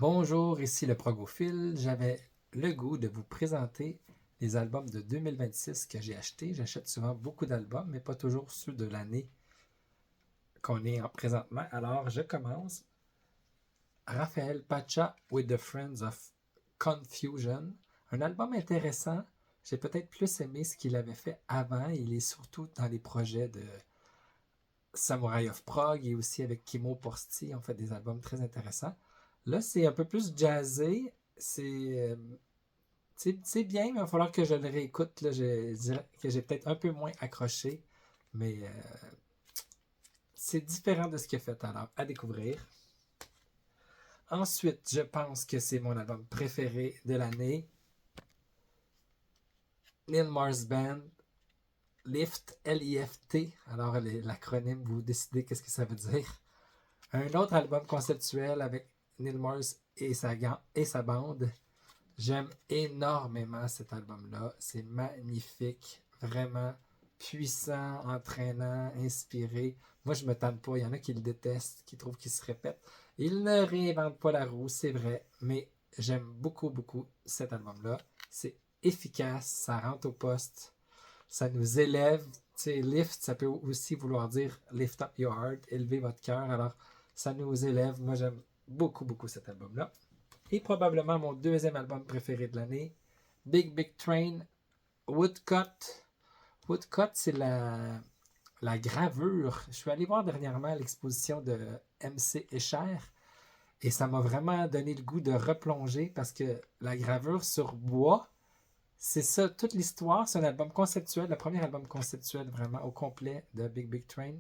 Bonjour, ici le Progophile. J'avais le goût de vous présenter les albums de 2026 que j'ai achetés. J'achète souvent beaucoup d'albums, mais pas toujours ceux de l'année qu'on est en présentement. Alors, je commence. Raphaël Pacha with the Friends of Confusion. Un album intéressant. J'ai peut-être plus aimé ce qu'il avait fait avant. Il est surtout dans les projets de Samurai of Prague et aussi avec Kimo Porsti. On fait des albums très intéressants. Là, c'est un peu plus jazzé. C'est bien, mais il va falloir que je le réécoute. Là, je dirais que j'ai peut-être un peu moins accroché, mais c'est différent de ce qu'il a fait alors à découvrir. Ensuite, je pense que c'est mon album préféré de l'année. Neil Mars Band, Lift, L-I-F-T. Alors, l'acronyme, vous décidez qu'est-ce que ça veut dire. Un autre album conceptuel avec Neil Mars et sa bande. J'aime énormément cet album-là. C'est magnifique, vraiment puissant, entraînant, inspiré. Moi, je me tanne pas. Il y en a qui le détestent, qui trouvent qu'il se répète. Il ne réinvente pas la roue, c'est vrai, mais j'aime beaucoup, beaucoup cet album-là. C'est efficace, ça rentre au poste, ça nous élève. Tu sais, lift, ça peut aussi vouloir dire lift up your heart, élever votre cœur. Alors, ça nous élève. Moi, j'aime beaucoup, beaucoup cet album-là. Et probablement mon deuxième album préféré de l'année, Big Big Train, Woodcut. Woodcut, c'est la gravure. Je suis allé voir dernièrement l'exposition de MC Escher et ça m'a vraiment donné le goût de replonger parce que la gravure sur bois, c'est ça, toute l'histoire. C'est un album conceptuel, le premier album conceptuel vraiment au complet de Big Big Train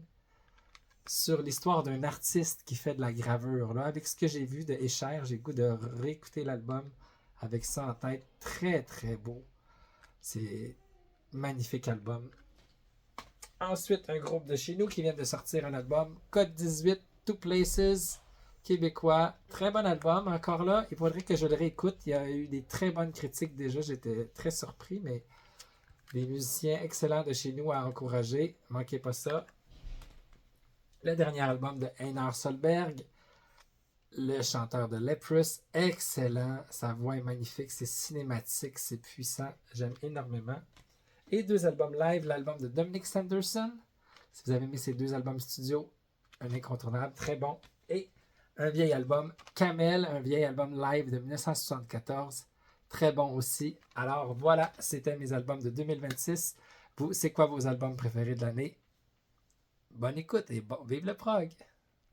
sur l'histoire d'un artiste qui fait de la gravure. Là, avec ce que j'ai vu de Escher, j'ai le goût de réécouter l'album avec ça en tête. Très, très beau. C'est magnifique album. Ensuite, un groupe de chez nous qui vient de sortir un album, Code 18, Two Places, québécois. Très bon album. Encore là, il faudrait que je le réécoute. Il y a eu des très bonnes critiques déjà. J'étais très surpris, mais des musiciens excellents de chez nous à encourager. Manquez pas ça. Le dernier album de Einar Solberg, le chanteur de Leprous, excellent. Sa voix est magnifique, c'est cinématique, c'est puissant. J'aime énormément. Et deux albums live, l'album de Dominic Sanderson. Si vous avez aimé ces deux albums studio, un incontournable, très bon. Et un vieil album, Camel, un vieil album live de 1974, très bon aussi. Alors voilà, c'était mes albums de 2026. Vous, c'est quoi vos albums préférés de l'année? Bonne écoute et bon, vive le prog!